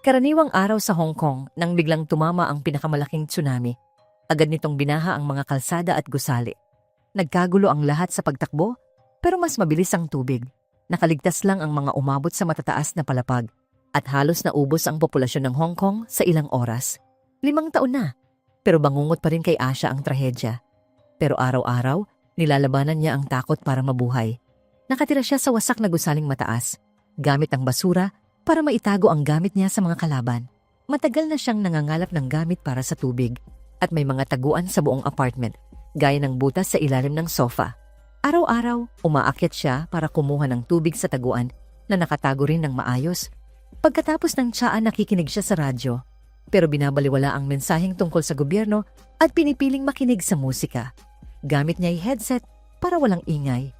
Karaniwang araw sa Hong Kong nang biglang tumama ang pinakamalaking tsunami. Agad nitong binaha ang mga kalsada at gusali. Nagkagulo ang lahat sa pagtakbo, pero mas mabilis ang tubig. Nakaligtas lang ang mga umabot sa matataas na palapag at halos naubos ang populasyon ng Hong Kong sa ilang oras. 5 taon na, pero bangungot pa rin kay Asha ang trahedya. Pero araw-araw, nilalabanan niya ang takot para mabuhay. Nakatira siya sa wasak na gusaling mataas, gamit ang basura para maitago ang gamit niya sa mga kalaban. Matagal na siyang nangangalap ng gamit para sa tubig at may mga taguan sa buong apartment, gaya ng butas sa ilalim ng sofa. Araw-araw, umaakyat siya para kumuha ng tubig sa taguan na nakatago rin ng maayos. Pagkatapos ng tiyaan, nakikinig siya sa radyo, pero binabaliwala ang mensaheng tungkol sa gobyerno at pinipiling makinig sa musika. Gamit niya ay headset para walang ingay.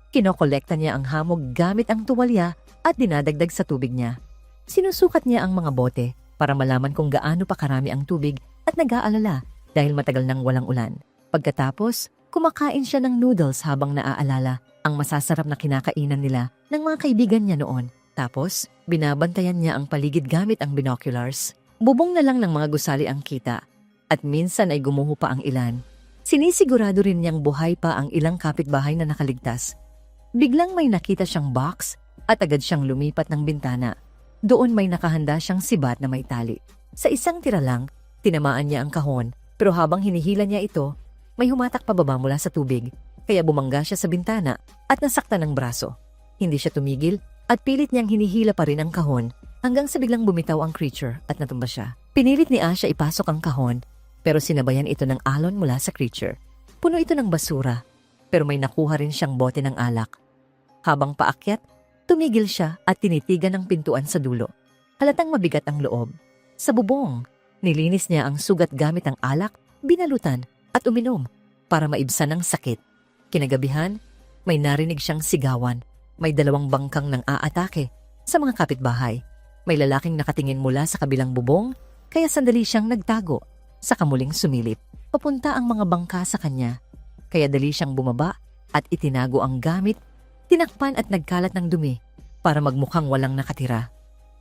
Kinokolekta niya ang hamog gamit ang tuwalya at dinadagdag sa tubig niya. Sinusukat niya ang mga bote para malaman kung gaano pa karami ang tubig at nag-aalala dahil matagal nang walang ulan. Pagkatapos, kumakain siya ng noodles habang naaalala ang masasarap na kinakainan nila ng mga kaibigan niya noon. Tapos, binabantayan niya ang paligid gamit ang binoculars. Bubong na lang ng mga gusali ang kita at minsan ay gumuho pa ang ilan. Sinisigurado rin niyang buhay pa ang ilang kapitbahay na nakaligtas. Biglang may nakita siyang box at agad siyang lumipat ng bintana. Doon may nakahanda siyang sibat na may tali. Sa isang tira lang, tinamaan niya ang kahon, pero habang hinihila niya ito, may humatak pababa mula sa tubig, kaya bumangga siya sa bintana at nasaktan ng braso. Hindi siya tumigil at pilit niyang hinihila pa rin ang kahon hanggang sa biglang bumitaw ang creature at natumba siya. Pinilit ni Asha ipasok ang kahon, pero sinabayan ito ng alon mula sa creature. Puno ito ng basura, pero may nakuha rin siyang bote ng alak. Habang paakyat, tumigil siya at tinitigan ang pintuan sa dulo. Halatang mabigat ang loob. Sa bubong, nilinis niya ang sugat gamit ang alak, binalutan at uminom para maibsan ang sakit. Kinagabihan, may narinig siyang sigawan. May 2 bangkang nang aatake sa mga kapitbahay. May lalaking nakatingin mula sa kabilang bubong, kaya sandali siyang nagtago. Saka muling sumilip. Papunta ang mga bangka sa kanya. Kaya dali siyang bumaba at itinago ang gamit, tinakpan at nagkalat ng dumi para magmukhang walang nakatira.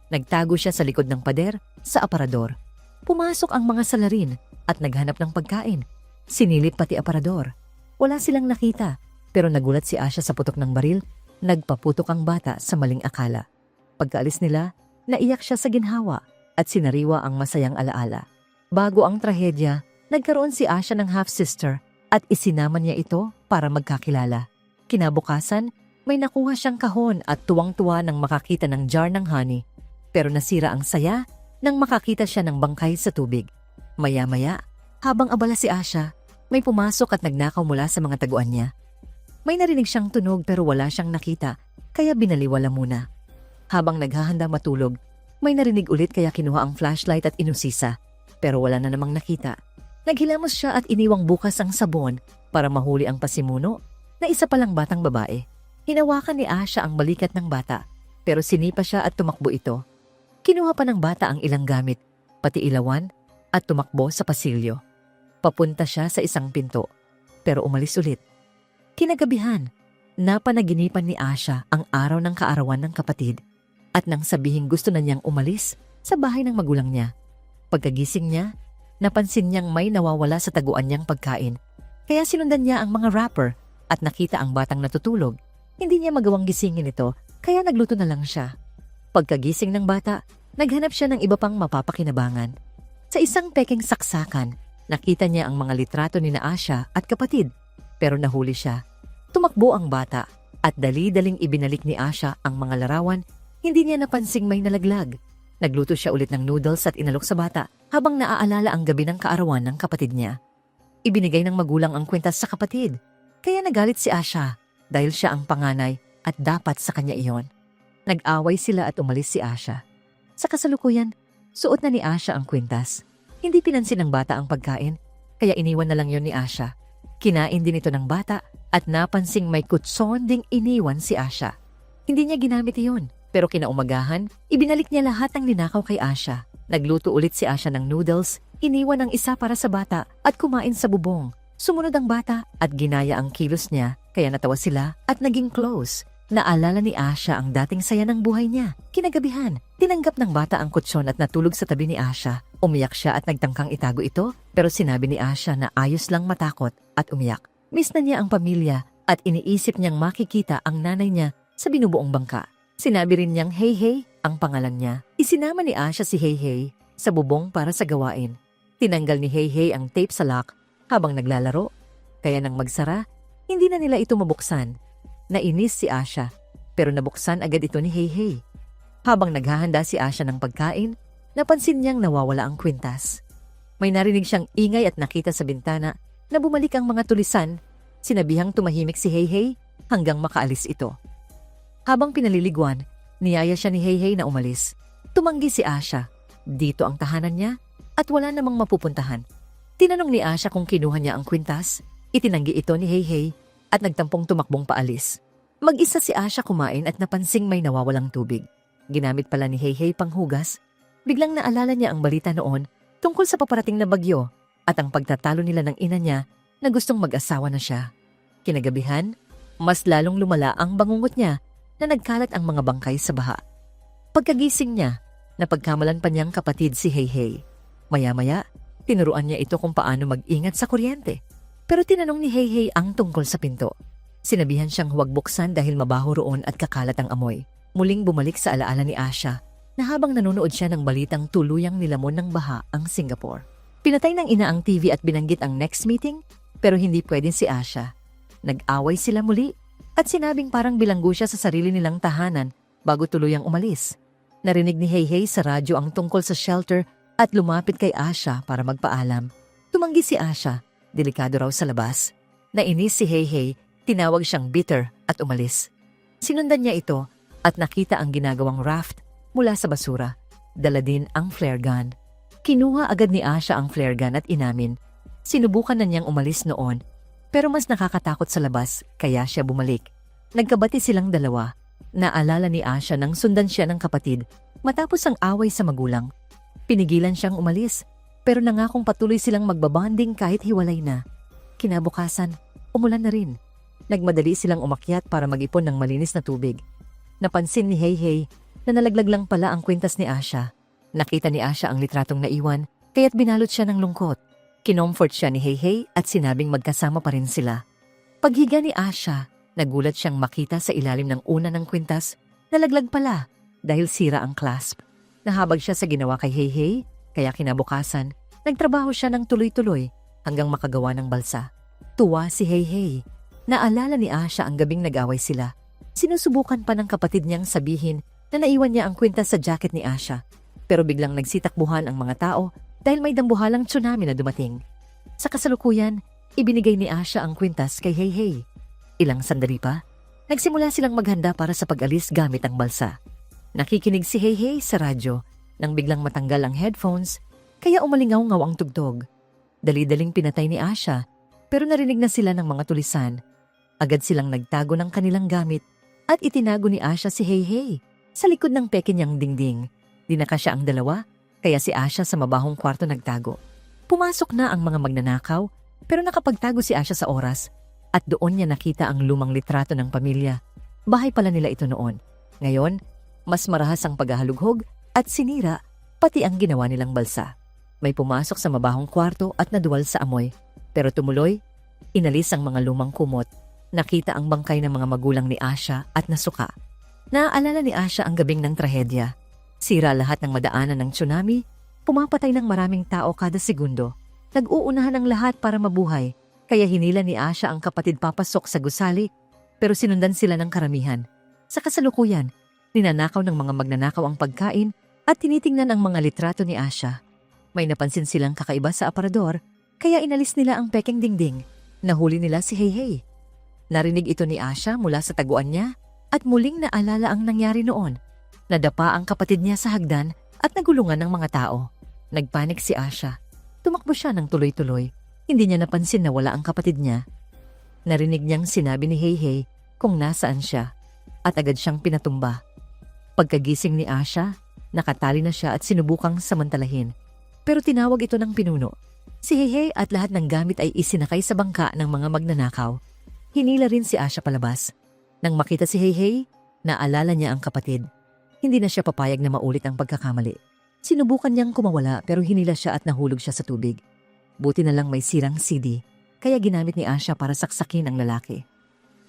Nagtago siya sa likod ng pader sa aparador. Pumasok ang mga salarin at naghanap ng pagkain. Sinilip pati aparador. Wala silang nakita, pero nagulat si Asha sa putok ng baril. Nagpaputok ang bata sa maling akala. Pagkaalis nila, naiyak siya sa ginhawa at sinariwa ang masayang alaala. Bago ang trahedya, nagkaroon si Asha ng half-sister at isinama niya ito para magkakilala. Kinabukasan, may nakuha siyang kahon at tuwang-tuwa nang makakita ng jar ng honey. Pero nasira ang saya nang makakita siya ng bangkay sa tubig. Maya-maya, habang abala si Asha, may pumasok at nagnakaw mula sa mga taguan niya. May narinig siyang tunog pero wala siyang nakita, kaya binaliwala muna. Habang naghahanda matulog, may narinig ulit kaya kinuha ang flashlight at inusisa, pero wala na namang nakita. Naghilamos siya at iniwang bukas ang sabon para mahuli ang pasimuno na isa palang batang babae. Hinawakan ni Asha ang balikat ng bata, pero sinipa siya at tumakbo ito. Kinuha pa ng bata ang ilang gamit, pati ilawan, at tumakbo sa pasilyo. Papunta siya sa isang pinto, pero umalis ulit. Kinagabihan, napanaginipan ni Asha ang araw ng kaarawan ng kapatid at nang sabihing gusto na niyang umalis sa bahay ng magulang niya. Pagkagising niya, napansin niyang may nawawala sa taguan niyang pagkain, kaya sinundan niya ang mga wrapper at nakita ang batang natutulog. Hindi niya magawang gisingin ito, kaya nagluto na lang siya. Pagkagising ng bata, naghanap siya ng iba pang mapapakinabangan. Sa isang peking saksakan, nakita niya ang mga litrato ni Asha at kapatid, pero nahuli siya. Tumakbo ang bata at dali-daling ibinalik ni Asha ang mga larawan. Hindi niya napansing may nalaglag. Nagluto siya ulit ng noodles at inalok sa bata habang naaalala ang gabi ng kaarawan ng kapatid niya. Ibinigay ng magulang ang kwintas sa kapatid, kaya nagalit si Asha dahil siya ang panganay at dapat sa kanya iyon. Nag-away sila at umalis si Asha. Sa kasalukuyan, suot na ni Asha ang kwintas. Hindi pinansin ng bata ang pagkain, kaya iniwan na lang yon ni Asha. Kinain din ito ng bata at napansing may kutson ding iniwan si Asha. Hindi niya ginamit iyon, pero kinaumagahan, ibinalik niya lahat ng ninakaw kay Asha. Nagluto ulit si Asha ng noodles, iniwan ang isa para sa bata at kumain sa bubong. Sumunod ang bata at ginaya ang kilos niya, kaya natawa sila at naging close. Naalala ni Asha ang dating saya ng buhay niya. Kinagabihan, tinanggap ng bata ang kutsyon at natulog sa tabi ni Asha. Umiyak siya at nagtangkang itago ito, pero sinabi ni Asha na ayos lang matakot at umiyak. Miss na niya ang pamilya at iniisip niyang makikita ang nanay niya sa binubuong bangka. Sinabi rin niyang Hey Hey ang pangalan niya. Isinama ni Asha si Hey Hey sa bubong para sa gawain. Tinanggal ni Hey Hey ang tape sa lock habang naglalaro. Kaya nang magsara, hindi na nila ito mabuksan. Nainis si Asha, pero nabuksan agad ito ni Hey Hey. Habang naghahanda si Asha ng pagkain, napansin niyang nawawala ang kwintas. May narinig siyang ingay at nakita sa bintana na bumalik ang mga tulisan. Sinabihang tumahimik si Hey Hey hanggang makaalis ito. Habang pinaliliguan, niyaya siya ni Hey Hey na umalis. Tumanggi si Asha. Dito ang tahanan niya at wala namang mapupuntahan. Tinanong ni Asha kung kinuha niya ang kwintas. Itinanggi ito ni Hey Hey at nagtampong tumakbong paalis. Mag-isa si Asha kumain at napansing may nawawalang tubig. Ginamit pala ni Hey Hey panghugas. Biglang naalala niya ang balita noon tungkol sa paparating na bagyo at ang pagtatalo nila ng ina niya na gustong mag-asawa na siya. Kinagabihan, mas lalong lumala ang bangungot niya na nagkalat ang mga bangkay sa baha. Pagkagising niya, napagkamalan pa niyang kapatid si Hey Hey. Maya-maya, tinuruan niya ito kung paano mag-ingat sa kuryente. Pero tinanong ni Hey Hey ang tungkol sa pinto. Sinabihan siyang huwag buksan dahil mabaho roon at kakalat ang amoy. Muling bumalik sa alaala ni Asha na habang nanonood siya ng balitang tuluyang nilamon ng baha ang Singapore. Pinatay ng ina ang TV at binanggit ang next meeting, pero hindi pwedeng si Asha. Nag-away sila muli at sinabing parang bilanggo siya sa sarili nilang tahanan bago tuluyang umalis. Narinig ni Hey Hey sa radyo ang tungkol sa shelter at lumapit kay Asha para magpaalam. Tumanggi si Asha. Delikado raw sa labas. Nainis si Hey Hey, tinawag siyang bitter at umalis. Sinundan niya ito at nakita ang ginagawang raft mula sa basura. Dala din ang flare gun. Kinuha agad ni Asha ang flare gun at inamin. Sinubukan na niyang umalis noon, pero mas nakakatakot sa labas kaya siya bumalik. Nagkabati silang dalawa. Naalala ni Asha nang sundan siya ng kapatid matapos ang away sa magulang. Pinigilan siyang umalis. Pero nangakong patuloy silang magbabanding kahit hiwalay na. Kinabukasan, umulan na rin. Nagmadali silang umakyat para mag-ipon ng malinis na tubig. Napansin ni Hey Hey na nalaglag lang pala ang kwintas ni Asha. Nakita ni Asha ang litratong naiwan, kaya't binalot siya ng lungkot. Kinomfort siya ni Hey Hey at sinabing magkasama pa rin sila. Paghiga ni Asha, nagulat siyang makita sa ilalim ng una ng kwintas, nalaglag pala dahil sira ang clasp. Nahabag siya sa ginawa kay Hey Hey, kaya kinabukasan, nagtrabaho siya ng tuloy-tuloy hanggang makagawa ng balsa. Tuwa si Hey Hey. Naalala ni Asha ang gabing nag-away sila. Sinusubukan pa ng kapatid niyang sabihin na naiwan niya ang kwintas sa jacket ni Asha. Pero biglang nagsitakbuhan ang mga tao dahil may dambuhalang tsunami na dumating. Sa kasalukuyan, ibinigay ni Asha ang kwintas kay Hey Hey. Ilang sandali pa, nagsimula silang maghanda para sa pag-alis gamit ang balsa. Nakikinig si Hey Hey sa radyo nang biglang matanggal ang headphones, kaya umalingaw-ngaw ang tugtog. Dali-daling pinatay ni Asha, pero narinig na sila ng mga tulisan. Agad silang nagtago ng kanilang gamit at itinago ni Asha si Hey Hey sa likod ng peke niyang dingding. Dinaka siya ang dalawa, kaya si Asha sa mabahong kwarto nagtago. Pumasok na ang mga magnanakaw, pero nakapagtago si Asha sa oras at doon niya nakita ang lumang litrato ng pamilya. Bahay pala nila ito noon. Ngayon, mas marahas ang paghahalughog at sinira pati ang ginawa nilang balsa. May pumasok sa mabahong kwarto at naduwal sa amoy. Pero tumuloy, inalis ang mga lumang kumot. Nakita ang bangkay ng mga magulang ni Asha at nasuka. Naaalala ni Asha ang gabing ng trahedya. Sira lahat ng madaanan ng tsunami, pumapatay ng maraming tao kada segundo. Nag-uunahan ang lahat para mabuhay, kaya hinila ni Asha ang kapatid papasok sa gusali, pero sinundan sila ng karamihan. Sa kasalukuyan, ninanakaw ng mga magnanakaw ang pagkain at tinitingnan ang mga litrato ni Asha. May napansin silang kakaiba sa aparador, kaya inalis nila ang pekeng dingding. Nahuli nila si Hey Hey. Narinig ito ni Asha mula sa taguan niya at muling naalala ang nangyari noon. Nadapa ang kapatid niya sa hagdan at nagulungan ng mga tao. Nagpanik si Asha. Tumakbo siya ng tuloy-tuloy. Hindi niya napansin na wala ang kapatid niya. Narinig niyang sinabi ni Hey Hey kung nasaan siya at agad siyang pinatumba. Pagkagising ni Asha, nakatali na siya at sinubukang samantalahin. Pero tinawag ito ng pinuno. Si Hey Hey at lahat ng gamit ay isinakay sa bangka ng mga magnanakaw. Hinila rin si Asha palabas. Nang makita si Heihei, naalala niya ang kapatid. Hindi na siya papayag na maulit ang pagkakamali. Sinubukan niyang kumawala pero hinila siya at nahulog siya sa tubig. Buti na lang may sirang CD, kaya ginamit ni Asha para saksakin ang lalaki.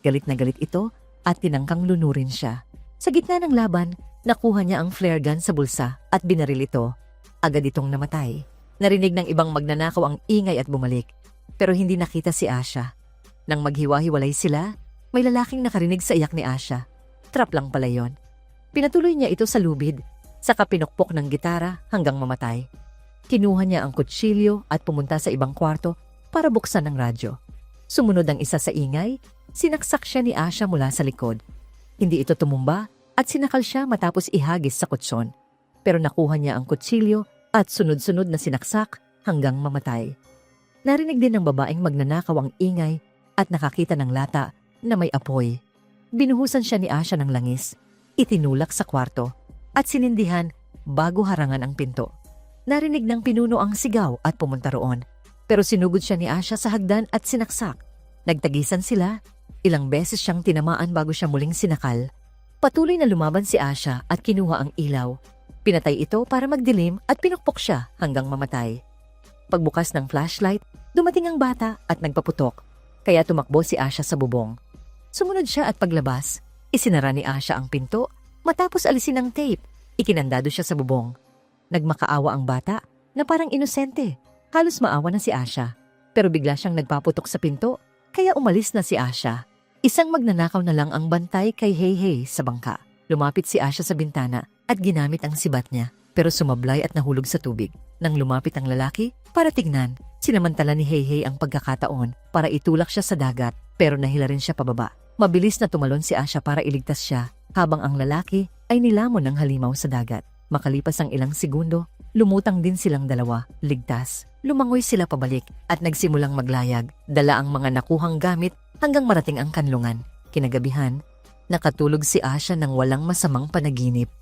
Galit na galit ito at tinangkang lunurin siya. Sa gitna ng laban, nakuha niya ang flare gun sa bulsa at binaril ito. Agad itong namatay. Narinig ng ibang magnanakaw ang ingay at bumalik. Pero hindi nakita si Asha. Nang maghiwa-hiwalay sila, may lalaking nakarinig sa iyak ni Asha. Trap lang pala yon. Pinatuloy niya ito sa lubid, saka pinukpok ng gitara hanggang mamatay. Kinuha niya ang kutsilyo at pumunta sa ibang kwarto para buksan ang radyo. Sumunod ang isa sa ingay, sinaksak siya ni Asha mula sa likod. Hindi ito tumumba at sinakal siya matapos ihagis sa kutson. Pero nakuha niya ang kutsilyo at sunod-sunod na sinaksak hanggang mamatay. Narinig din ng babaeng magnanakaw ang ingay at nakakita ng lata na may apoy. Binuhusan siya ni Asha ng langis, itinulak sa kwarto at sinindihan bago harangan ang pinto. Narinig ng pinuno ang sigaw at pumunta roon. Pero sinugod siya ni Asha sa hagdan at sinaksak. Nagtagisan sila, ilang beses siyang tinamaan bago siya muling sinakal. Patuloy na lumaban si Asha at kinuha ang ilaw. Pinatay ito para magdilim at pinukpok siya hanggang mamatay. Pagbukas ng flashlight, dumating ang bata at nagpaputok. Kaya tumakbo si Asha sa bubong. Sumunod siya at paglabas, isinara ni Asha ang pinto matapos alisin ang tape. Ikinandado siya sa bubong. Nagmakaawa ang bata na parang inosente. Halos maawa na si Asha. Pero bigla siyang nagpaputok sa pinto kaya umalis na si Asha. Isang magnanakaw na lang ang bantay kay Heihei sa bangka. Lumapit si Asha sa bintana at ginamit ang sibat niya pero sumablay at nahulog sa tubig. Nang lumapit ang lalaki para tignan, sinamantala ni Heihei ang pagkakataon para itulak siya sa dagat pero nahila rin siya pababa. Mabilis na tumalon si Asha para iligtas siya habang ang lalaki ay nilamon ng halimaw sa dagat. Makalipas ang ilang segundo, lumutang din silang dalawa, ligtas. Lumangoy sila pabalik at nagsimulang maglayag. Dala ang mga nakuhang gamit hanggang marating ang kanlungan. Kinagabihan, nakatulog si Asha ng walang masamang panaginip.